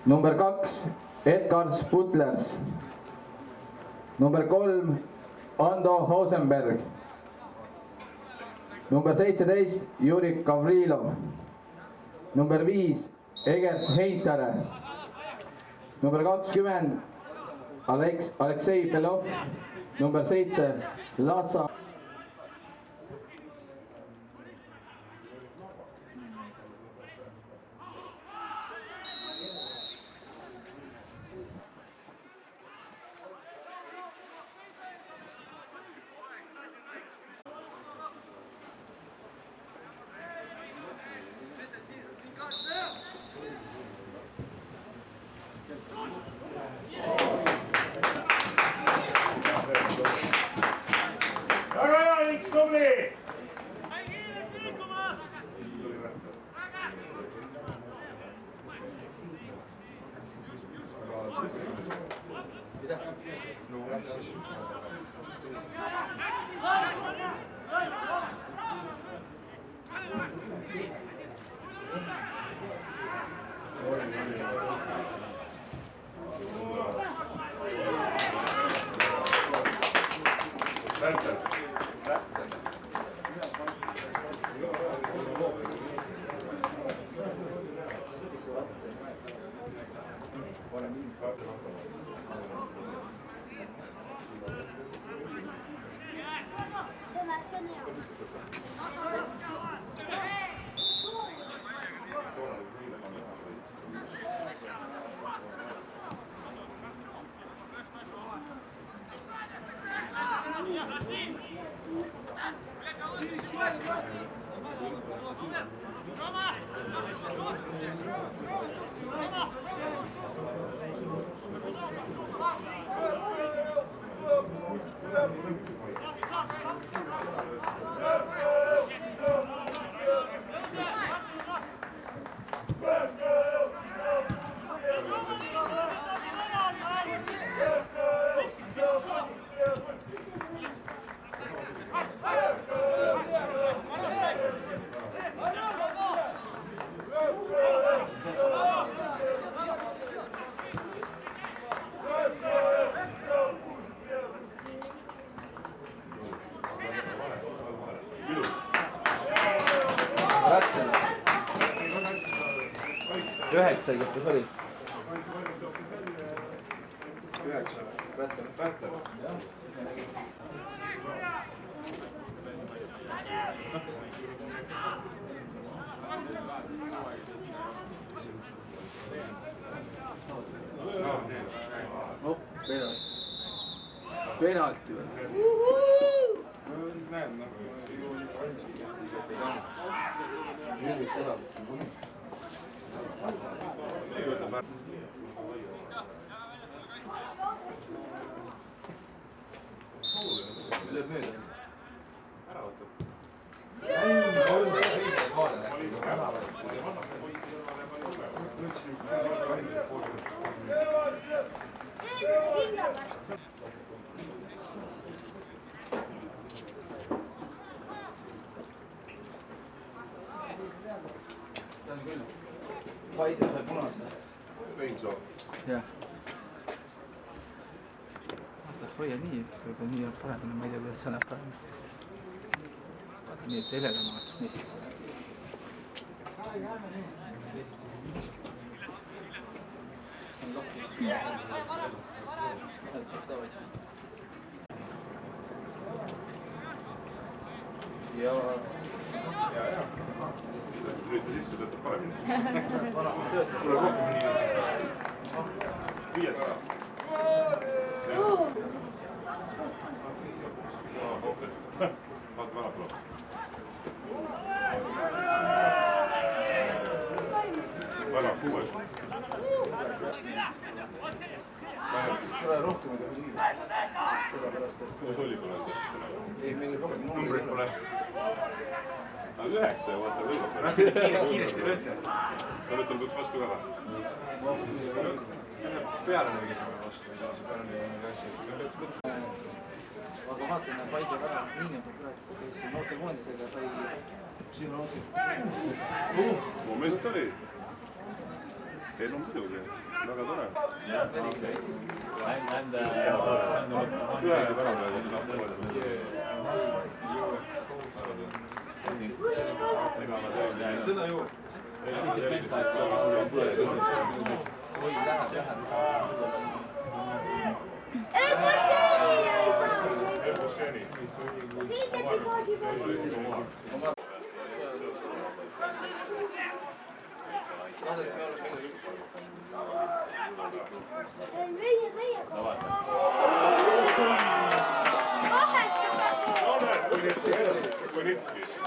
number 2 Edgars Butlers, number 3 Ando Hosenberg, number 17 Juri Gavrilov, number 5 Egert Heintare, number 20 Aleksei Belov, number 7 Lassa. Üheksa, kes ta oli? 9, Rätter. Oh, penalti või? Näed, nüüd seda. Lööb mööda. Ära võtab. Ta on küll. Vaide sai punase. Reinsoo. Jah. Hoia nii, võib-olla nii on parem, ma ei tea, kuidas see näeb parem. Vaata nii, et heledama vaata, nii. On lahti. Ja... Lüüta sisse, töötab paremini. Tuleb rohkem nii. 500. Vaata vanapoole. Väga kuues. Sulle rohkem ei tohi liiga. Kuus oli pole seda? Ei, meil rohkem numbrit pole. Aga 9 ja vaata võidab. Kiiresti võtta. Ta võtab üks vastu ka või? Peale lõigi saame vastu. Aga vaatan, Paide väga miinimum praegu, kes noortekoondisega sai psühholoogi. Moment oli. Ei, no muidugi. väga tore. Seda ju. Kunitski.